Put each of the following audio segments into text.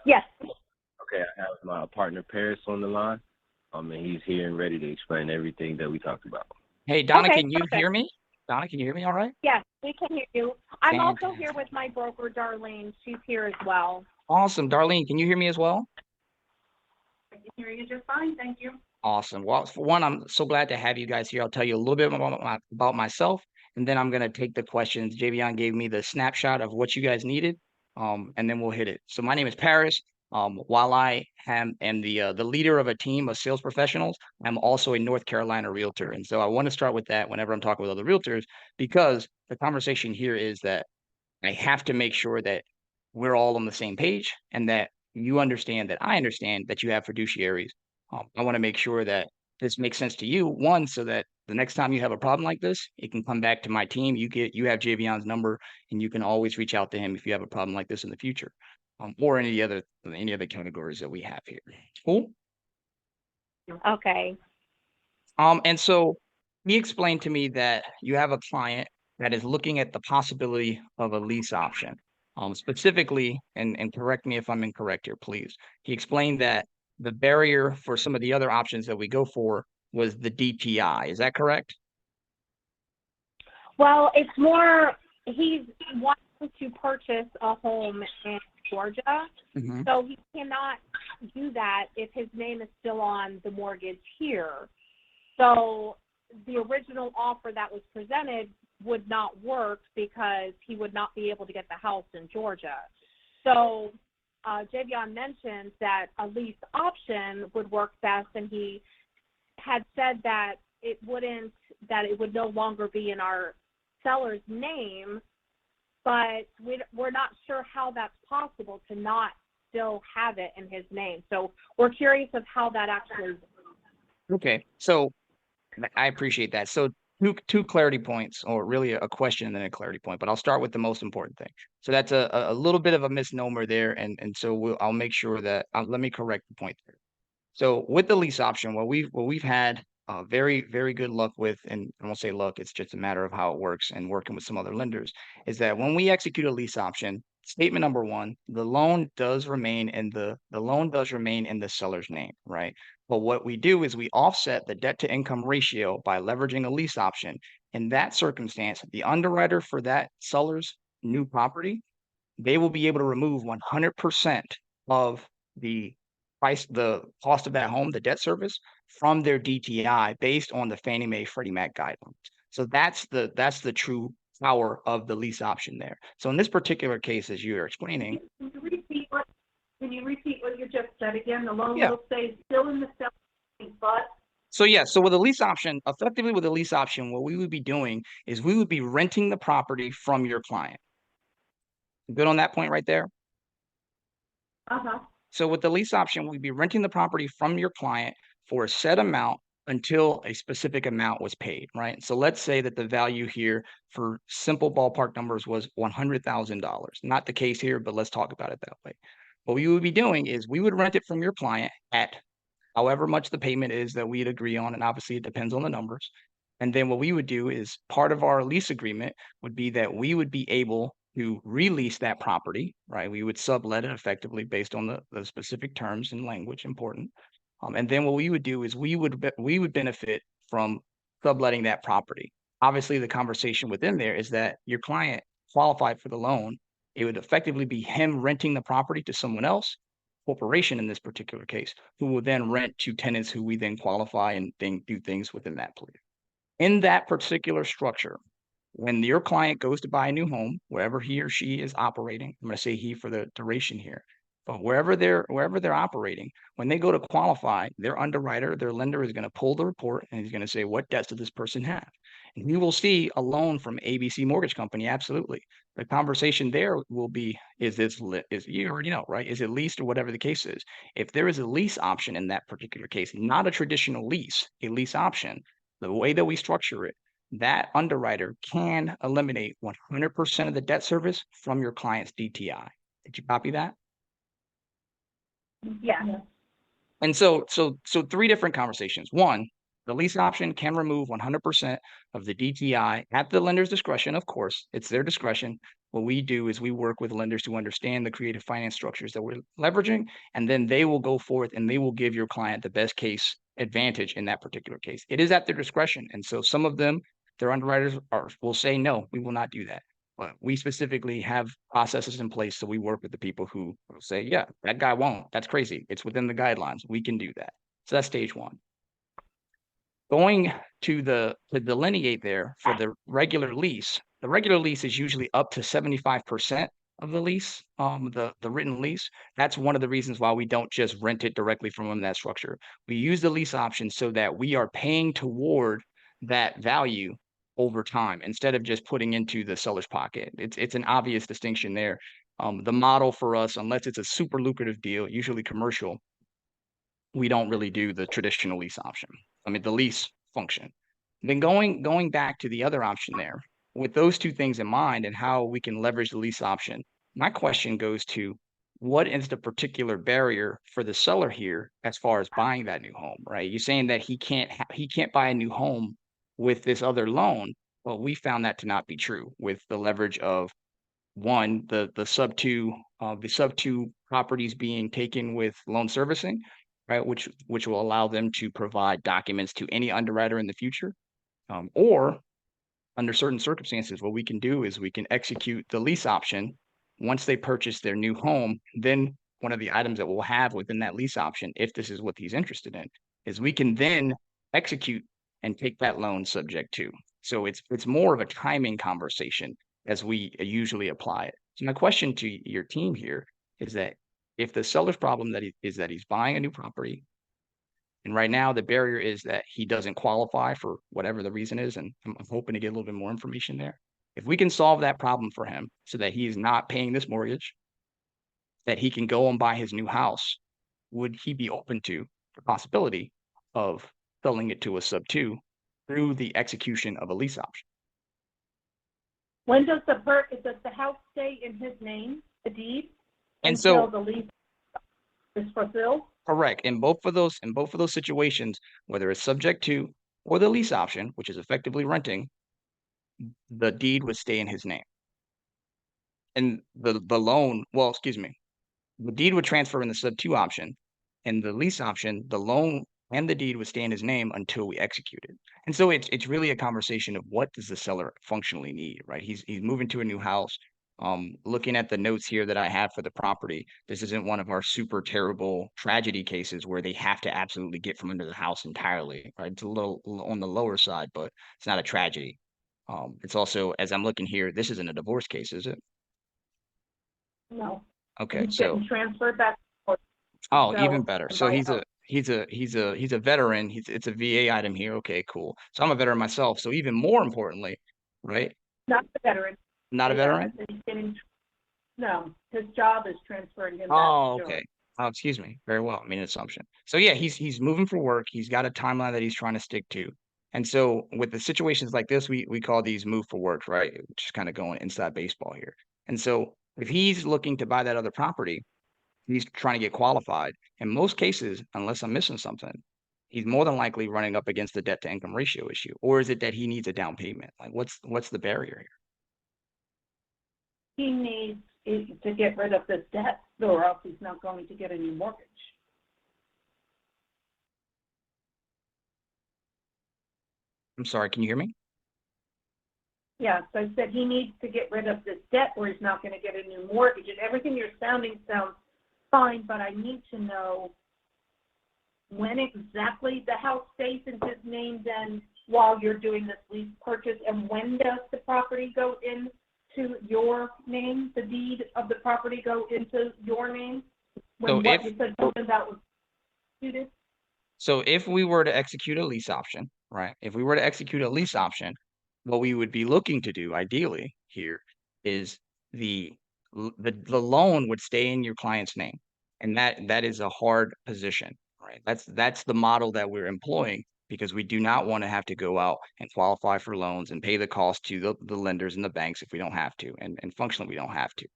Yes. Okay, I have my partner Paris on the line. And he's here and ready to explain everything that we talked about. Hey, Donna, Okay, can you perfect. hear me? Donna, can you hear me all right? Yes, we can hear you. I'm also here Fantastic. with my broker, Darlene. She's here as well. Awesome. Darlene, can you hear me as well? I can hear you just fine, thank you. Awesome. Well, for one, I'm so glad to have you guys here. I'll tell you a little bit about myself, and then I'm going to take the questions. Javion gave me the snapshot of what you guys needed, and then we'll hit it. So my name is Paris. While I am the leader of a team of sales professionals, I'm also a North Carolina realtor. And so I want to start with that whenever I'm talking with other realtors, because the conversation here is that I have to make sure that we're all on the same page and that you understand that I understand that you have fiduciaries. I want to make sure that this makes sense to you. One, so that the next time you have a problem like this, it can come back to my team. You have Javion's number, and you can always reach out to him if you have a problem like this in the future, or any other categories that we have here. Cool. Okay. And so he explained to me that you have a client that is looking at the possibility of a lease option. Specifically, and correct me if I'm incorrect here, please. He explained that the barrier for some of the other options that we go for was the DTI. Is that correct? Well, it's more, he's wanting to purchase a home in Georgia, Mm-hmm. so he cannot do that if his name is still on the mortgage here. So the original offer that was presented would not work because he would not be able to get the house in Georgia. So Javion mentioned that a lease option would work best, and he had said that it would no longer be in our seller's name, but we're not sure how that's possible to not still have it in his name. So we're curious of how that actually. Okay. So I appreciate that. So two clarity points, or really a question and then a clarity point. But I'll start with the most important thing. So that's a little bit of a misnomer there, and so I'll make sure that let me correct the point there. So with the lease option, what we've had very good luck with, and I won't say luck, it's just a matter of how it works and working with some other lenders, is that when we execute a lease option, statement number one, the loan does remain in the seller's name, right? But what we do is we offset the debt to income ratio by leveraging a lease option. In that circumstance, the underwriter for that seller's new property, they will be able to remove 100% of the the cost of that home, the debt service, from their DTI based on the Fannie Mae Freddie Mac guidelines. So that's the true power of the lease option there. So in this particular case, as you're explaining, Can you repeat what you just said again? The loan yeah. will stay still in the seller's, but So with a lease option, effectively with a lease option, what we would be doing is we would be renting the property from your client. Good on that point right there? uh-huh. So with the lease option, we'd be renting the property from your client for a set amount until a specific amount was paid, right? So let's say that the value here for simple ballpark numbers was $100,000. Not the case here, but let's talk about it that way. What we would be doing is we would rent it from your client at however much the payment is that we'd agree on, and obviously it depends on the numbers. And then what we would do is part of our lease agreement would be that we would be able to release that property, right? We would sublet it effectively based on the specific terms and language important. And then what we would do is we would benefit from subletting that property. Obviously, the conversation within there is that your client qualified for the loan. It would effectively be him renting the property to someone else, corporation in this particular case, who will then rent to tenants who we then qualify and do things within that place. In that particular structure, when your client goes to buy a new home, wherever he or she is operating, I'm going to say he for the duration here, but wherever they're operating, when they go to qualify, their underwriter, their lender is going to pull the report and he's going to say, what debts does this person have? And you will see a loan from ABC Mortgage Company. Absolutely. The conversation there will be, you already know, right? Is it leased or whatever the case is? If there is a lease option in that particular case, not a traditional lease, a lease option, the way that we structure it, that underwriter can eliminate 100% of the debt service from your client's DTI. Did you copy that? Yeah. And so three different conversations. One, The lease option can remove 100% of the DTI at the lender's discretion. Of course, it's their discretion. What we do is we work with lenders to understand the creative finance structures that we're leveraging, and then they will go forth and they will give your client the best case advantage in that particular case. It is at their discretion. And so some of them, their underwriters will say, no, we will not do that. But we specifically have processes in place. So we work with the people who will say, yeah, that guy won't. That's crazy. It's within the guidelines. We can do that. So that's stage one. Going to delineate there for the regular lease is usually up to 75% of the lease, the written lease. That's one of the reasons why we don't just rent it directly from that structure. We use the lease option so that we are paying toward that value over time instead of just putting into the seller's pocket. It's an obvious distinction there. The model for us, unless it's a super lucrative deal, usually commercial, we don't really do the traditional lease option. I mean, the lease function. Then going back to the other option there, with those two things in mind and how we can leverage the lease option, my question goes to what is the particular barrier for the seller here as far as buying that new home, right? You're saying that he can't buy a new home with this other loan. Well, we found that to not be true with the leverage of one, the sub two properties being taken with loan servicing, right? Which will allow them to provide documents to any underwriter in the future. Or under certain circumstances, what we can do is we can execute the lease option once they purchase their new home. Then one of the items that we'll have within that lease option, if this is what he's interested in, is we can then execute and take that loan subject to. So it's more of a timing conversation as we usually apply it. So my question to your team here is that if the seller's problem is that he's buying a new property, and right now the barrier is that he doesn't qualify for whatever the reason is, and I'm hoping to get a little bit more information there. If we can solve that problem for him so that he is not paying this mortgage, that he can go and buy his new house, would he be open to the possibility of selling it to a sub two through the execution of a lease option? When does the house stay in his name, the deed, And until so the lease is fulfilled? correct. In both of those situations, whether it's subject to or the lease option, which is effectively renting, the deed would stay in his name. And the loan, well, excuse me, the deed would transfer in the sub two option, and the lease option, the loan and the deed would stay in his name until we execute it. And so it's really a conversation of what does the seller functionally need, right? He's moving to a new house. Looking at the notes here that I have for the property, this isn't one of our super terrible tragedy cases where they have to absolutely get from under the house entirely, right? It's a little on the lower side, but it's not a tragedy. It's also, as I'm looking here, this isn't a divorce case, is it? No. Okay, He's so getting transferred back. oh, So, even better. and So buy a he's house. a veteran. It's a VA item here. Okay, cool. So I'm a veteran myself. So even more importantly, right? Not the veteran. Not a Yeah, veteran? he's getting, no, his job is transferring him back Oh, to okay. Jones. Oh, excuse me. Very well. I mean, assumption. So yeah, he's moving for work. He's got a timeline that he's trying to stick to. And so with the situations like this, we call these move for work, right? Which is kind of going inside baseball here. And so if he's looking to buy that other property, he's trying to get qualified. In most cases, unless I'm missing something, he's more than likely running up against the debt to income ratio issue. Or is it that he needs a down payment? Like what's the barrier here? He needs to get rid of this debt, or else he's not going to get a new mortgage. I'm sorry, can you hear me? Yes, I said he needs to get rid of this debt, or he's not going to get a new mortgage. And everything you're sounding sounds fine, but I need to know when exactly the house stays in his name then while you're doing this lease purchase, and when does the property go into your name, the deed of the property go into your name? When So what you said something about was executed? So if we were to execute a lease option, right? If we were to execute a lease option, what we would be looking to do ideally here is the loan would stay in your client's name. And that is a hard position, right? That's the model that we're employing because we do not want to have to go out and qualify for loans and pay the cost to the lenders and the banks if we don't have to. And functionally we don't have to.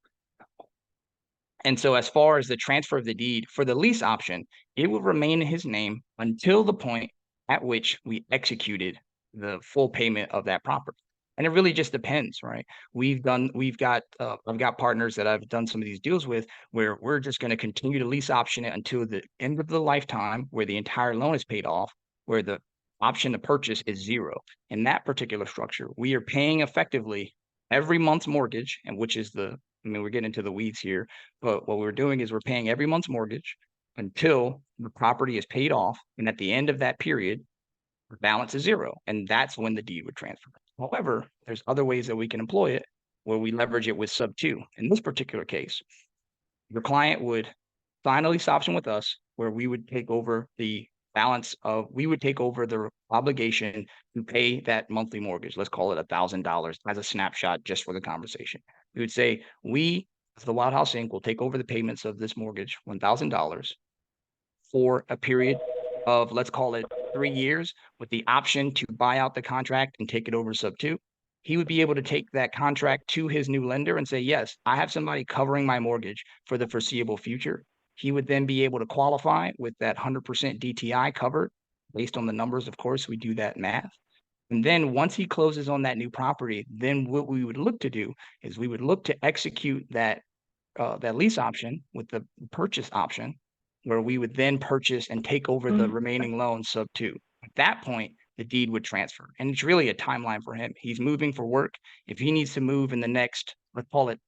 And so as far as the transfer of the deed for the lease option, it would remain in his name until the point at which we executed the full payment of that property. And it really just depends, right? I've got partners that I've done some of these deals with where we're just going to continue to lease option it until the end of the lifetime, where the entire loan is paid off, where the option to purchase is zero. In that particular structure, we are paying effectively every month's mortgage, and which is we're getting into the weeds here, but what we're doing is we're paying every month's mortgage until the property is paid off. And at the end of that period, the balance is zero. And that's when the deed would transfer. However, there's other ways that we can employ it where we leverage it with sub 2. In this particular case, your client would sign a lease option with us where we would take over the obligation to pay that monthly mortgage. Let's call it $1,000 as a snapshot just for the conversation. We would say, we, as the Wild House Inc., will take over the payments of this mortgage, $1,000, for a period of, let's call it 3 years, with the option to buy out the contract and take it over sub 2. He would be able to take that contract to his new lender and say, yes, I have somebody covering my mortgage for the foreseeable future. He would then be able to qualify with that 100% DTI covered based on the numbers. Of course, we do that math. And then once he closes on that new property, then what we would look to do is we would look to execute that lease option with the purchase option, where we would then purchase and take over the remaining loan sub 2. At that point, the deed would transfer. And it's really a timeline for him. He's moving for work. If he needs to move in the next, let's call it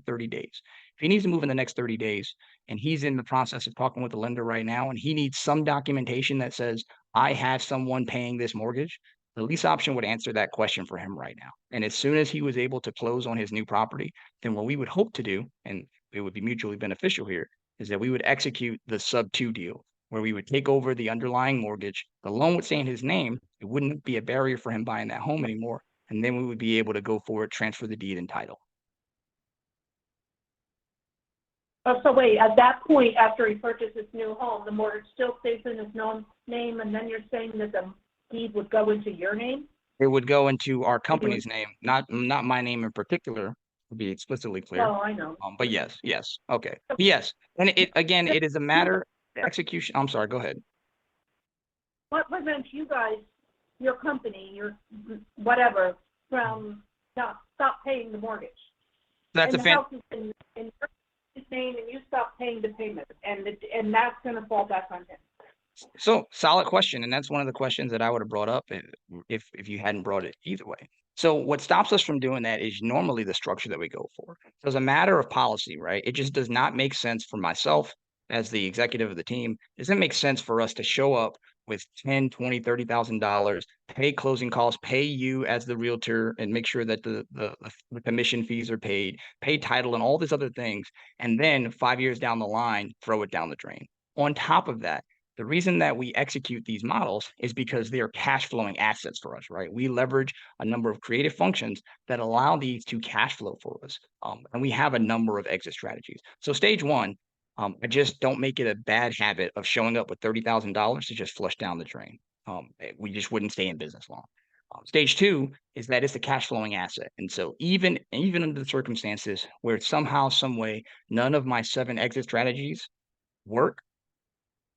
30 days. If he needs to move in the next 30 days, and he's in the process of talking with the lender right now, and he needs some documentation that says, I have someone paying this mortgage, the lease option would answer that question for him right now. And as soon as he was able to close on his new property, then what we would hope to do, and it would be mutually beneficial here, is that we would execute the sub 2 deal, where we would take over the underlying mortgage. The loan would stay in his name. It wouldn't be a barrier for him buying that home anymore. And then we would be able to go forward, transfer the deed and title. Oh, so wait, at that point, after he purchased his new home, the mortgage still stays in his name, and then you're saying that the deed would go into your name? It would go into our company's name, not my name in particular, to be explicitly clear. Oh, I know. But yes, okay. But yes, and it is a matter of execution. I'm sorry, go ahead. What prevents you guys, your company, your whatever, from stop paying the mortgage? That's and the house is in your name, and you stop paying the payment, and that's going to fall back on him. So solid question, and that's one of the questions that I would have brought up if you hadn't brought it either way. So what stops us from doing that is normally the structure that we go for. So as a matter of policy, right? It just does not make sense for myself as the executive of the team. It doesn't make sense for us to show up with $10,000, $20,000, $30,000, pay closing costs, pay you as the realtor, and make sure that the commission fees are paid, pay title, and all these other things, and then 5 years down the line, throw it down the drain. On top of that, the reason that we execute these models is because they are cash flowing assets for us, right? We leverage a number of creative functions that allow these to cash flow for us. And we have a number of exit strategies. So stage one, I just don't make it a bad habit of showing up with $30,000 to just flush down the drain. We just wouldn't stay in business long. Stage two is that it's a cash flowing asset. And so even under the circumstances where somehow, some way, none of my 7 exit strategies work,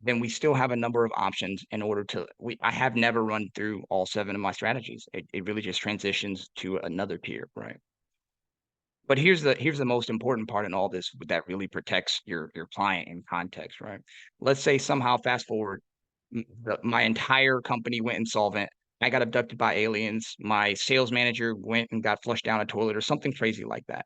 then we still have a number of options in order to, I have never run through all 7 of my strategies. It really just transitions to another tier, right? But here's the most important part in all this that really protects your client in context, right? Let's say somehow fast forward, my entire company went insolvent. I got abducted by aliens. My sales manager went and got flushed down a toilet or something crazy like that.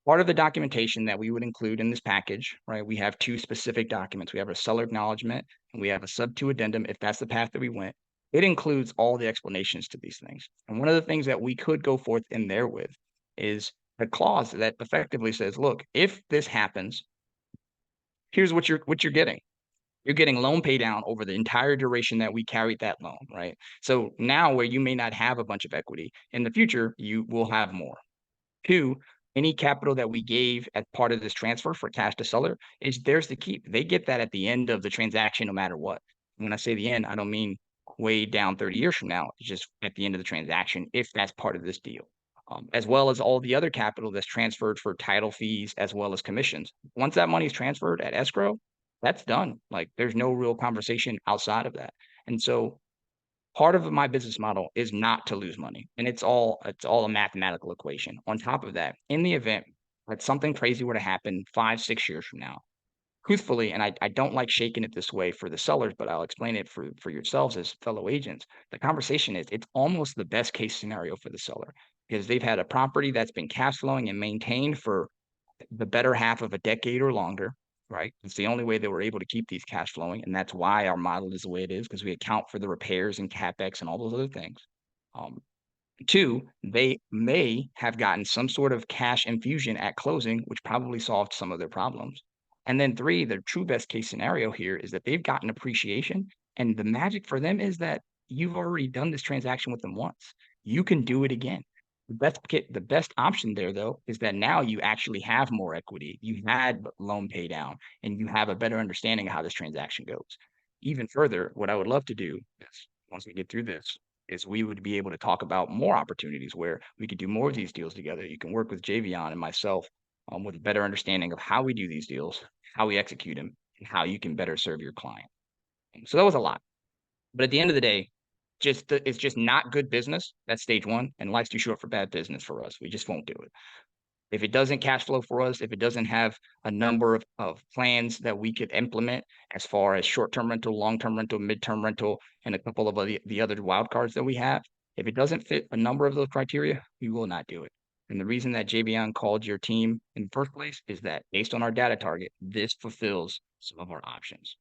Part of the documentation that we would include in this package, right? We have 2 specific documents. We have a seller acknowledgement and we have a sub 2 addendum if that's the path that we went. It includes all the explanations to these things. And one of the things that we could go forth in there with is a clause that effectively says, look, if this happens, here's what you're getting. You're getting loan pay down over the entire duration that we carried that loan, right? So now where you may not have a bunch of equity, in the future, you will have more. 2, any capital that we gave as part of this transfer for cash to seller is theirs to keep. They get that at the end of the transaction, no matter what. When I say the end, I don't mean way down 30 years from now. It's just at the end of the transaction, if that's part of this deal. As well as all the other capital that's transferred for title fees as well as commissions. Once that money is transferred at escrow, that's done. Like there's no real conversation outside of that. And so part of my business model is not to lose money, and it's all a mathematical equation. On top of that, in the event that something crazy were to happen 5, 6 years from now, truthfully, and I don't like shaking it this way for the sellers, but I'll explain it for yourselves as fellow agents. The conversation is it's almost the best case scenario for the seller because they've had a property that's been cash flowing and maintained for the better half of a decade or longer, right? It's the only way that we're able to keep these cash flowing, and that's why our model is the way it is because we account for the repairs and CapEx and all those other things. Um, 2, they may have gotten some sort of cash infusion at closing, which probably solved some of their problems. And then 3, the true best case scenario here is that they've gotten appreciation, and the magic for them is that you've already done this transaction with them once. You can do it again. The best option there, though, is that now you actually have more equity. You had loan pay down, and you have a better understanding of how this transaction goes. Even further, what I would love to do is, once we get through this, is we would be able to talk about more opportunities where we could do more of these deals together. You can work with Javion and myself with a better understanding of how we do these deals, how we execute them, and how you can better serve your client. So that was a lot. But at the end of the day, it's just not good business. That's stage one. And life's too short for bad business for us. We just won't do it. If it doesn't cash flow for us, if it doesn't have a number of plans that we could implement as far as short-term rental, long-term rental, midterm rental, and a couple of the other wild cards that we have, if it doesn't fit a number of those criteria, we will not do it. And the reason that JBN called your team in the first place is that based on our data target, this fulfills some of our options.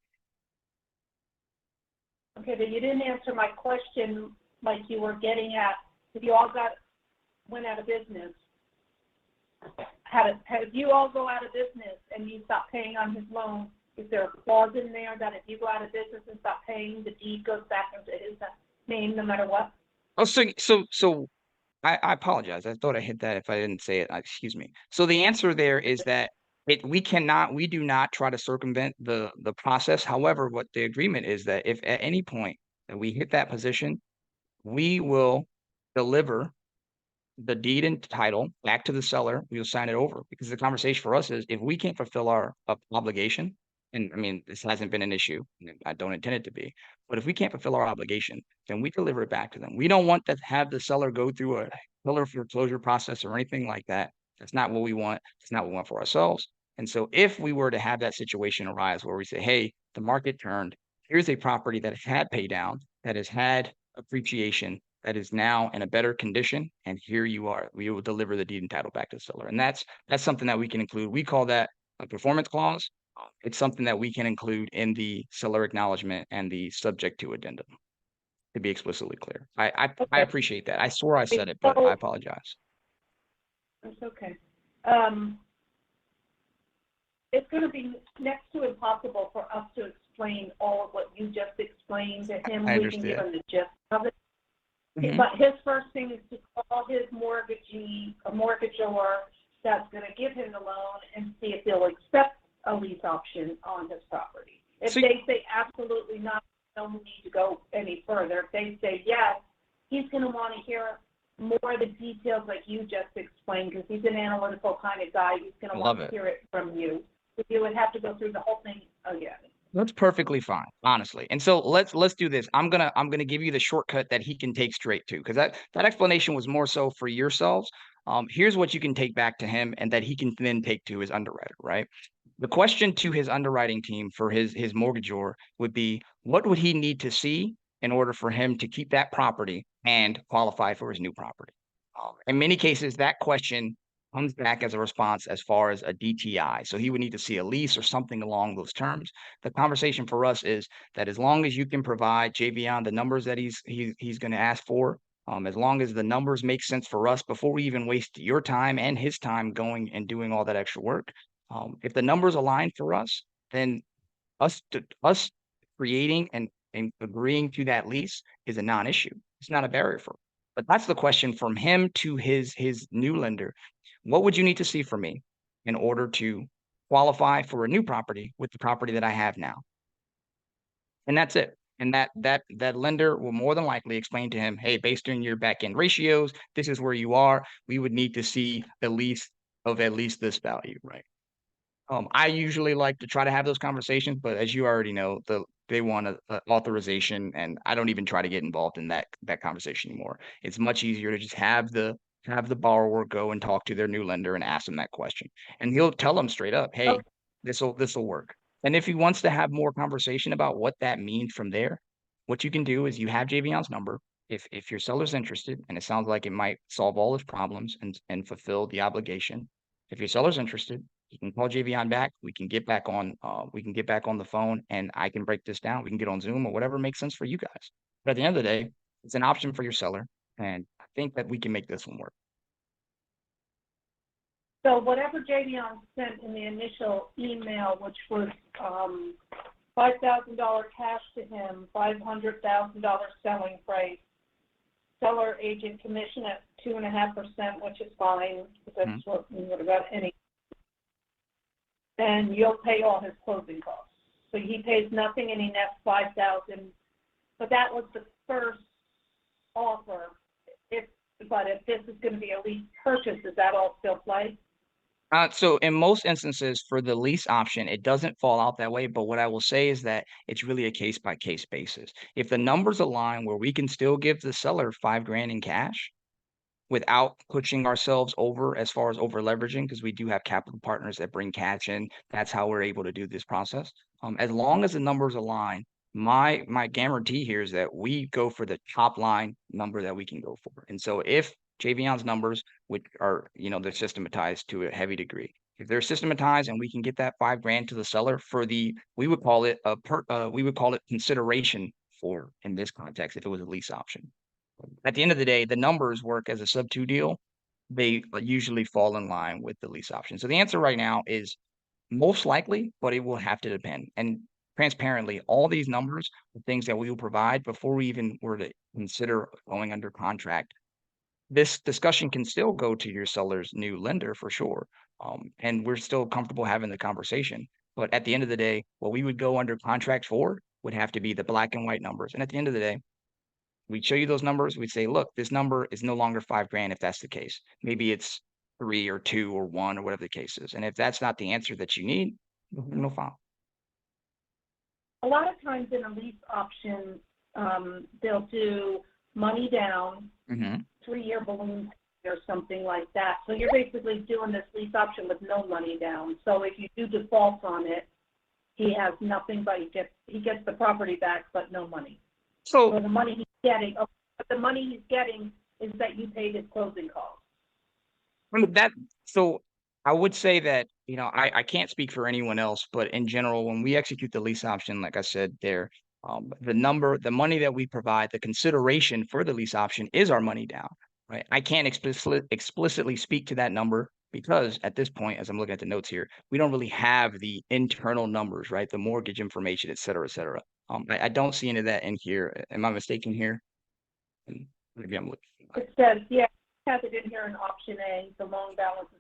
Okay, but you didn't answer my question like you were getting at. If you all went out of business, had you all go out of business and you stop paying on his loan, is there a clause in there that if you go out of business and stop paying, the deed goes back into his name no matter what? Oh, so I apologize. I thought I hit that if I didn't say it. Excuse me. So the answer there is that we do not try to circumvent the process. However, what the agreement is that if at any point that we hit that position, we will deliver the deed and title back to the seller. We'll sign it over because the conversation for us is if we can't fulfill our obligation, and I mean, this hasn't been an issue, and I don't intend it to be, but if we can't fulfill our obligation, then we deliver it back to them. We don't want to have the seller go through a pillar foreclosure process or anything like that. That's not what we want. It's not what we want for ourselves. And so if we were to have that situation arise where we say, hey, the market turned, here's a property that had pay down, that has had appreciation, that is now in a better condition, and here you are. We will deliver the deed and title back to the seller. And that's something that we can include. We call that a performance clause. It's something that we can include in the seller acknowledgement and the subject to addendum, to be explicitly clear. I appreciate that. I swore I said it, but I apologize. It's okay. It's going to be next to impossible for us to explain all of what you just explained to him. I We can give understand. him the gist of it. Mhm. But his first thing is to call his mortgagee, a mortgagor that's going to give him the loan and see if they'll accept a lease option on his property. If So- they say absolutely not, no need to go any further. If they say yes, he's going to want to hear more of the details like you just explained because he's an analytical kind of guy. He's going to want to hear it from you. So you would have to go through the whole thing again. That's perfectly fine, honestly. And so let's do this. I'm gonna give you the shortcut that he can take straight to, because that explanation was more so for yourselves. Here's what you can take back to him, and that he can then take to his underwriter. Right. The question to his underwriting team for his mortgagor would be, what would he need to see in order for him to keep that property and qualify for his new property? In many cases, that question comes back as a response as far as a DTI. So he would need to see a lease or something along those terms. The conversation for us is that as long as you can provide Javion the numbers that he's going to ask for, as long as the numbers make sense for us before we even waste your time and his time going and doing all that extra work. If the numbers align for us, then us creating and agreeing to that lease is a non-issue. It's not a barrier for. But that's the question from him to his new lender. What would you need to see from me in order to qualify for a new property with the property that I have now? And that's it. And that lender will more than likely explain to him, hey, based on your back end ratios, this is where you are. We would need to see a lease of at least this value, right? I usually like to try to have those conversations, but as you already know, they want a authorization, and I don't even try to get involved in that conversation anymore. It's much easier to just have the borrower go and talk to their new lender and ask them that question, and he'll tell them straight up, "Hey, Okay. this'll work." And if he wants to have more conversation about what that means from there, what you can do is you have Javion's number. If your seller's interested, and it sounds like it might solve all his problems and fulfill the obligation, if your seller's interested, you can call Javion back. We can get back on the phone and I can break this down. We can get on Zoom or whatever makes sense for you guys. But at the end of the day, it's an option for your seller. And I think that we can make this one work. So whatever Javion sent in the initial email, which was $5,000 cash to him, $500,000 selling price, seller agent commission at 2.5%, which is fine, because that's what we would have got any. And you'll pay all his closing costs. So he pays nothing and he nets $5,000. But that was the first offer. But if this is going to be a lease purchase, does that all still play? So in most instances for the lease option, it doesn't fall out that way. But what I will say is that it's really a case by case basis. If the numbers align where we can still give the seller $5,000 in cash, without pushing ourselves over as far as over leveraging, because we do have capital partners that bring cash in. That's how we're able to do this process. As long as the numbers align, my guarantee here is that we go for the top line number that we can go for. And so if Javion's numbers, which are, they're systematized to a heavy degree. If they're systematized and we can get that $5,000 to the seller for we would call it consideration for, in this context, if it was a lease option. At the end of the day, the numbers work as a sub-2 deal. They usually fall in line with the lease option. So the answer right now is most likely, but it will have to depend. And transparently, all these numbers are things that we will provide before we even were to consider going under contract. This discussion can still go to your seller's new lender for sure. And we're still comfortable having the conversation. But at the end of the day, what we would go under contract for would have to be the black and white numbers. And at the end of the day, we'd show you those numbers. We'd say, look, this number is no longer $5,000 if that's the case. Maybe it's 3 or 2 or 1 or whatever the case is. And if that's not the answer that you need, no file. A lot of times in a lease option, they'll do money down, 3-year balloon or something like that. So you're basically doing this lease option with no money down. So if you do default on it, he has nothing, but he gets the property back, but no money. So the money he's getting is that you paid his closing costs. So I would say that, I can't speak for anyone else, but in general, when we execute the lease option, like I said there, the money that we provide, the consideration for the lease option is our money down, right? I can't explicitly speak to that number because at this point, as I'm looking at the notes here, we don't really have the internal numbers, right? The mortgage information, et cetera, et cetera. I don't see any of that in here. Am I mistaken here? Maybe I'm looking. It says, yeah, it has it in here in option A. The loan balance is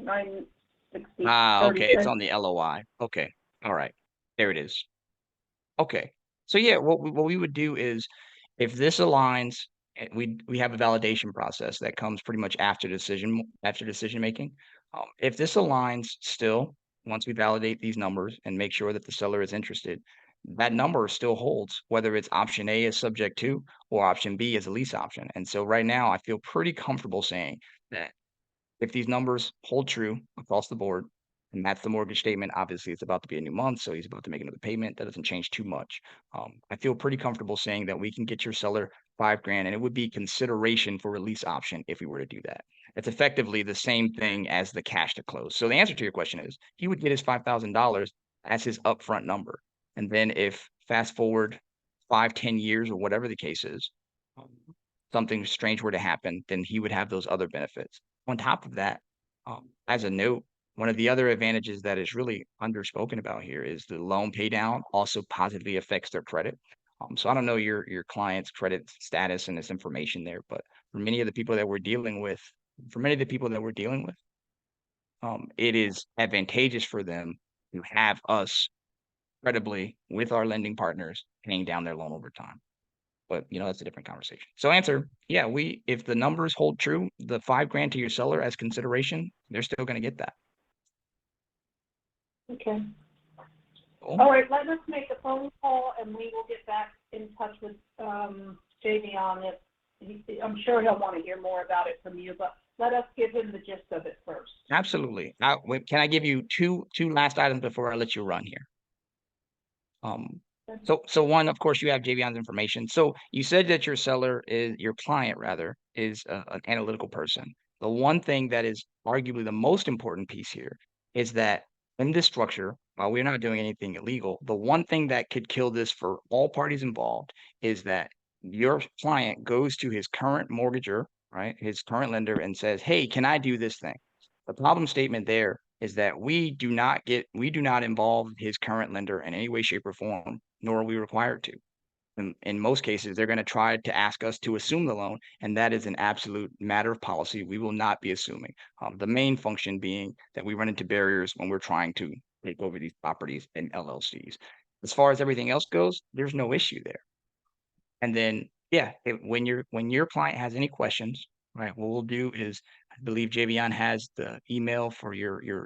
$486,960. Okay, it's on the LOI. Okay, all right, there it is. Okay, so yeah, what we would do is, if this aligns, we have a validation process that comes pretty much after decision making. If this aligns still, once we validate these numbers and make sure that the seller is interested, that number still holds, whether it's option A is subject to or option B is a lease option. And so right now, I feel pretty comfortable saying that if these numbers hold true across the board, and that's the mortgage statement, obviously it's about to be a new month, so he's about to make another payment. That doesn't change too much. I feel pretty comfortable saying that we can get your seller $5,000, and it would be consideration for a lease option if we were to do that. It's effectively the same thing as the cash to close. So the answer to your question is he would get his $5,000 as his upfront number. And then if fast forward 5, 10 years or whatever the case is, something strange were to happen, then he would have those other benefits. On top of that, as a note, one of the other advantages that is really underspoken about here is the loan pay down also positively affects their credit. So I don't know your client's credit status and this information there, but for many of the people that we're dealing with, it is advantageous for them to have us credibly with our lending partners paying down their loan over time. But that's a different conversation. So answer, yeah, if the numbers hold true, the $5,000 to your seller as consideration, they're still going to get that. Okay. Cool. All right, let us make a phone call, and we will get back in touch with Javion. I'm sure he'll want to hear more about it from you, but let us give him the gist of it first. Absolutely. Can I give you two last items before I let you run here? So one, of course, you have Javion's information. So you said that your client rather, is an analytical person. The one thing that is arguably the most important piece here is that in this structure, while we're not doing anything illegal, the one thing that could kill this for all parties involved is that your client goes to his current mortgager, right, his current lender, and says, "Hey, can I do this thing?" The problem statement there is that we do not involve his current lender in any way, shape, or form, nor are we required to. In most cases, they're going to try to ask us to assume the loan, and that is an absolute matter of policy. We will not be assuming. The main function being that we run into barriers when we're trying to take over these properties in LLCs. As far as everything else goes, there's no issue there. And then, yeah, when your client has any questions, right, what we'll do is, I believe Javion has the email for your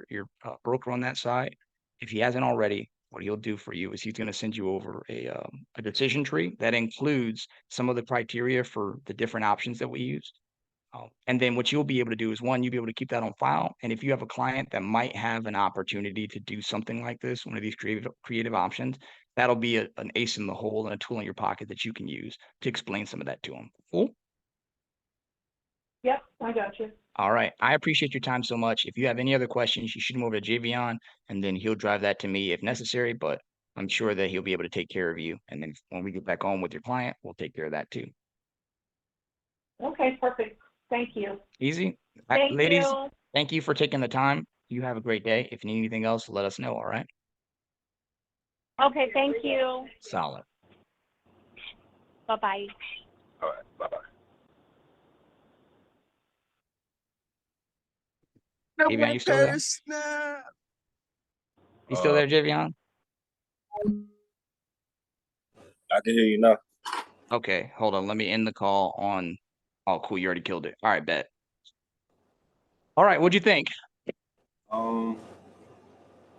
broker on that side. If he hasn't already, what he'll do for you is he's going to send you over a decision tree that includes some of the criteria for the different options that we use. And then what you'll be able to do is, one, you'll be able to keep that on file. And if you have a client that might have an opportunity to do something like this, one of these creative options, that'll be an ace in the hole and a tool in your pocket that you can use to explain some of that to them. Cool. Yep, I got you. All right. I appreciate your time so much. If you have any other questions, you shoot them over to Javion, and then he'll drive that to me if necessary. But I'm sure that he'll be able to take care of you. And then when we get back on with your client, we'll take care of that too. Okay, perfect. Thank you. Easy. Thank Ladies, you. thank you for taking the time. You have a great day. If you need anything else, let us know. All right. Okay, thank you. Solid. Bye-bye. All right. Bye-bye. Javion, you still there? You still there, Javion? I can hear you now. Okay, hold on. Let me end the call on. Oh, cool. You already killed it. All right, bet. All right, what'd you think? Um,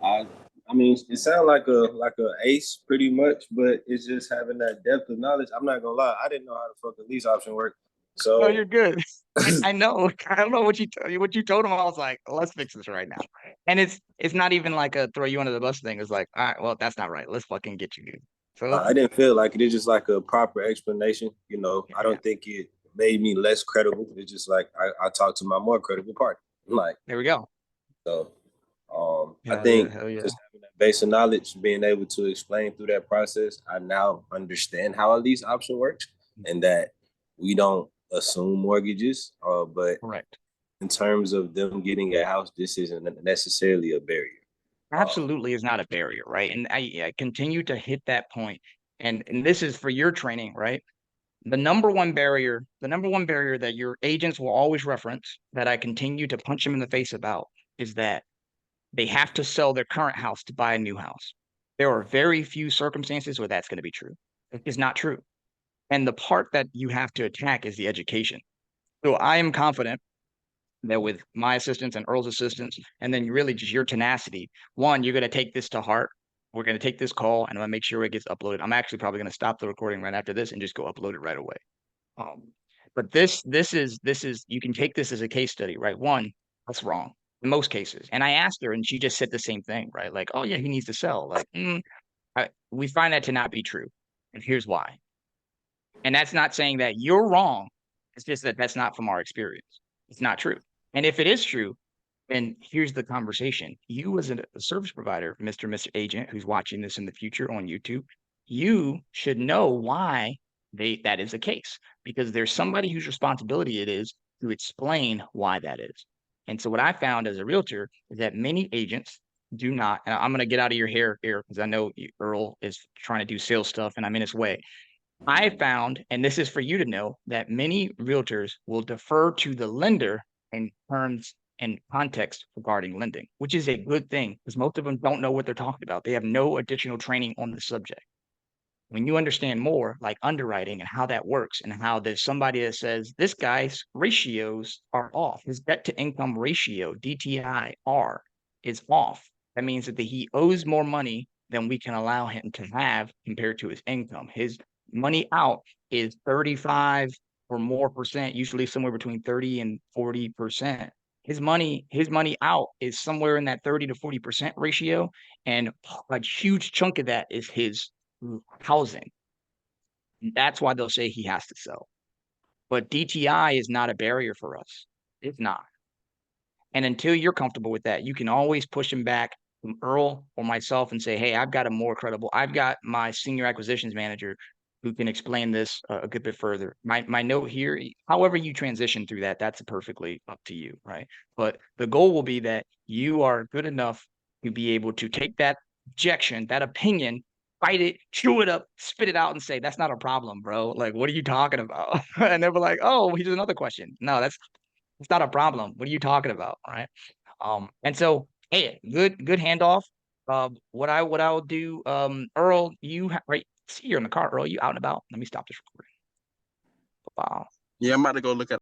I I mean, it sounds like a ace pretty much, but it's just having that depth of knowledge. I'm not gonna lie, I didn't know how the fuck a lease option worked. No, So you're good. I know. I don't know what you told him. I was like, let's fix this right now. And it's not even like a throw you under the bus thing. It's like, all right, well, that's not right. Let's fucking get you, dude. So I didn't feel like it. It's just like a proper explanation. I yeah, don't think it made me less credible. It's just like I talked to my more credible partner. Like there we go. so, I Hell yeah, think hell yeah. just having that base of knowledge, being able to explain through that process, I now understand how a lease option works, and that we don't assume mortgages. But Correct. in terms of them getting a house, this isn't necessarily a barrier. Absolutely is not a barrier, right? And I continue to hit that point. And this is for your training, right? The number one barrier that your agents will always reference, that I continue to punch them in the face about, is that they have to sell their current house to buy a new house. There are very few circumstances where that's going to be true. It is not true. And the part that you have to attack is the education. So I am confident that with my assistance and Earl's assistance, and then really just your tenacity, one, you're going to take this to heart. We're going to take this call, and I'm going to make sure it gets uploaded. I'm actually probably going to stop the recording right after this and just go upload it right away. But this is you can take this as a case study, right? One, that's wrong in most cases. And I asked her, and she just said the same thing, right? Like, oh yeah, he needs to sell. Like, we find that to not be true, and here's why. And that's not saying that you're wrong. It's just that that's not from our experience. It's not true. And if it is true, then here's the conversation. You, as a service provider, Mr. Agent, who's watching this in the future on YouTube, you should know why that is the case, because there's somebody whose responsibility it is to explain why that is. And so what I found as a realtor is that many agents do not, and I'm going to get out of your hair here because I know Earl is trying to do sales stuff and I'm in his way. I found, and this is for you to know, that many realtors will defer to the lender in terms and context regarding lending, which is a good thing because most of them don't know what they're talking about. They have no additional training on the subject. When you understand more, like underwriting and how that works, and how there's somebody that says this guy's ratios are off, his debt to income ratio, DTIR, is off. That means that he owes more money than we can allow him to have compared to his income. His money out is 35 or more percent, usually somewhere between 30 and 40%. His money out is somewhere in that 30 to 40% ratio, and a huge chunk of that is his housing. That's why they'll say he has to sell. But DTI is not a barrier for us. It's not. And until you're comfortable with that, you can always push him back from Earl or myself and say, hey, I've got my senior acquisitions manager who can explain this a good bit further. My note here, however you transition through that, that's perfectly up to you, right? But the goal will be that you are good enough to be able to take that objection, that opinion, fight it, chew it up, spit it out, and say, that's not a problem, bro. Like, what are you talking about? And they'll be like, oh, here's another question. No, it's not a problem. What are you talking about? Right. And so, hey, good handoff. What I will do, Earl, right. See, you're in the car, Earl. You out and about? Let me stop this recording. Wow. Yeah, I'm about to go look at